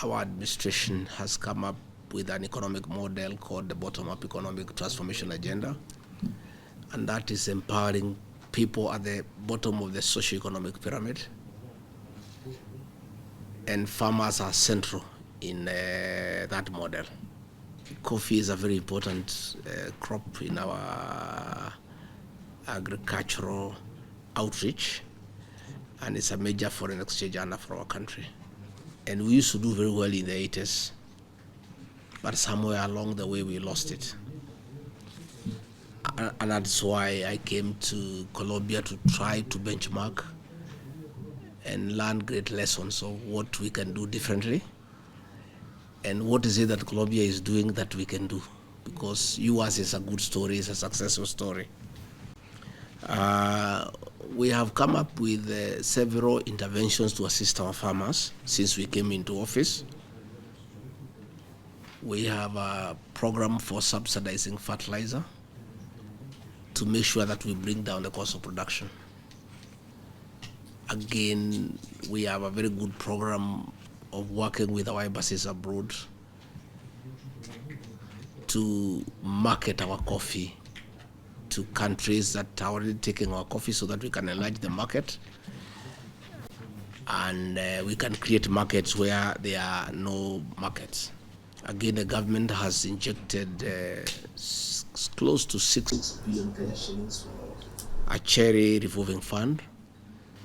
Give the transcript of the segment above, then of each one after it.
our administration has come up with an economic model called the Bottom-Up Economic Transformation Agenda, and that is empowering people at the bottom of the socio-economic pyramid. And farmers are central in that model. Coffee is a very important crop in our agricultural outreach, and it's a major foreign exchange earner for our country. And we used to do very well in the 80s, but somewhere along the way we lost it. And that's why I came to Colombia to try to benchmark and learn great lessons of what we can do differently and what is it that Colombia is doing that we can do, because US is a good story, it's a successful story. We have come up with several interventions to assist our farmers since we came into office. We have a program for subsidizing fertilizer to make sure that we bring down the cost of production. Again, we have a very good program of working with our embassies abroad to market our coffee to countries that are already taking our coffee so that we can enlarge the market and we can create markets where there are no markets. Again, the government has injected close to 6 billion shillings, a cherry revolving fund,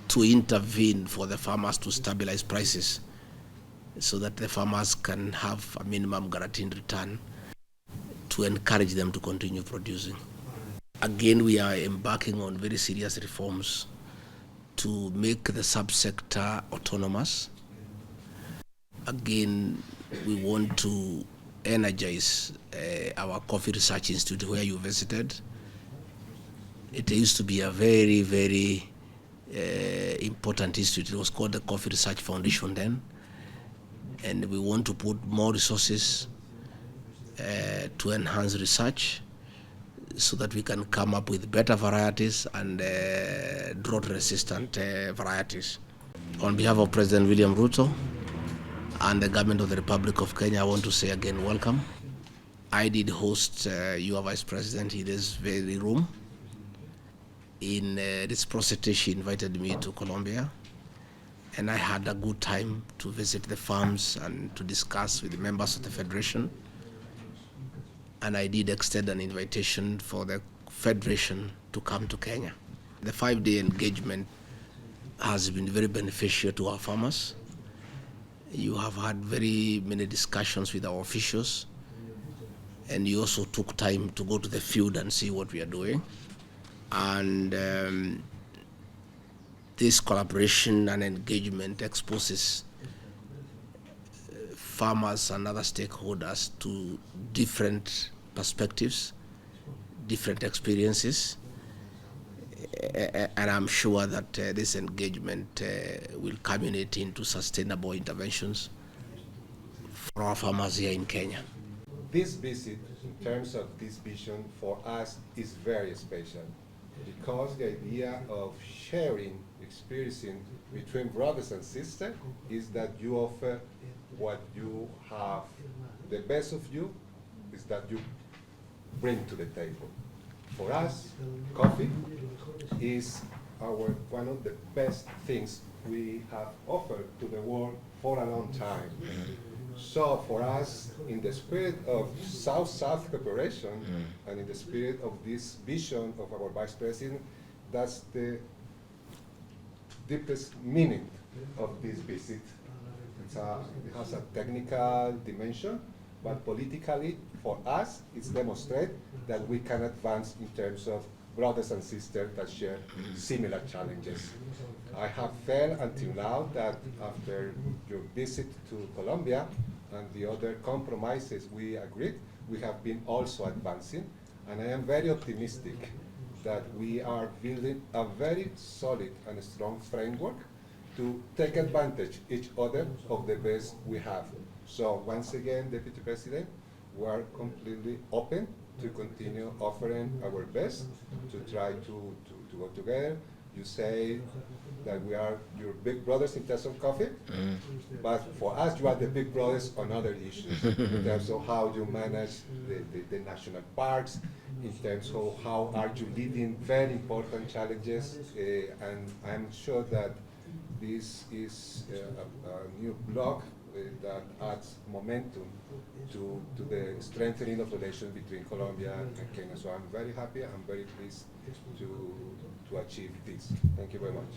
to intervene for the farmers to stabilize prices so that the farmers can have a minimum guaranteed return to encourage them to continue producing. Again, we are embarking on very serious reforms to make the subsector autonomous. Again, we want to energize our Coffee Research Institute where you visited. It used to be a very, very important institute. It was called the Coffee Research Foundation then. And we want to put more resources to enhance research so that we can come up with better varieties and drought-resistant varieties. On behalf of President William Ruto and the government of the Republic of Kenya, I want to say again, welcome. I did host your Vice President in this very room. In reciprocity, she invited me to Colombia, and I had a good time to visit the farms and to discuss with the members of the Federation. And I did extend an invitation for the Federation to come to Kenya. The 5-day engagement has been very beneficial to our farmers. You have had very many discussions with our officials, and you also took time to go to the field and see what we are doing. And this collaboration and engagement exposes farmers and other stakeholders to different perspectives, different experiences, and I'm sure that this engagement will culminate into sustainable interventions for our farmers here in Kenya. This visit, in terms of this vision, for us is very special because the idea of sharing, experiencing between brothers and sisters is that you offer what you have. The best of you is that you bring to the table. For us, coffee is one of the best things we have offered to the world for a long time. So for us, in the spirit of South-South cooperation and in the spirit of this vision of our Vice President, that's the deepest meaning of this visit. It has a technical dimension, but politically, for us, it's demonstrate that we can advance in terms of brothers and sisters that share similar challenges. I have felt until now that after your visit to Colombia and the other compromises we agreed, we have been also advancing, and I am very optimistic that we are building a very solid and strong framework to take advantage each other of the best we have. So once again, Deputy President, we are completely open to continue offering our best to try to go together You say that we are your big brothers in terms of coffee, but for us, you are the big brothers on other issues, in terms of how you manage the national parks, in terms of how are you leading very important challenges, and I'm sure that this is a new block that adds momentum to the strengthening of relations between Colombia and Kenya. So I'm very happy, I'm very pleased to achieve this. Thank you very much.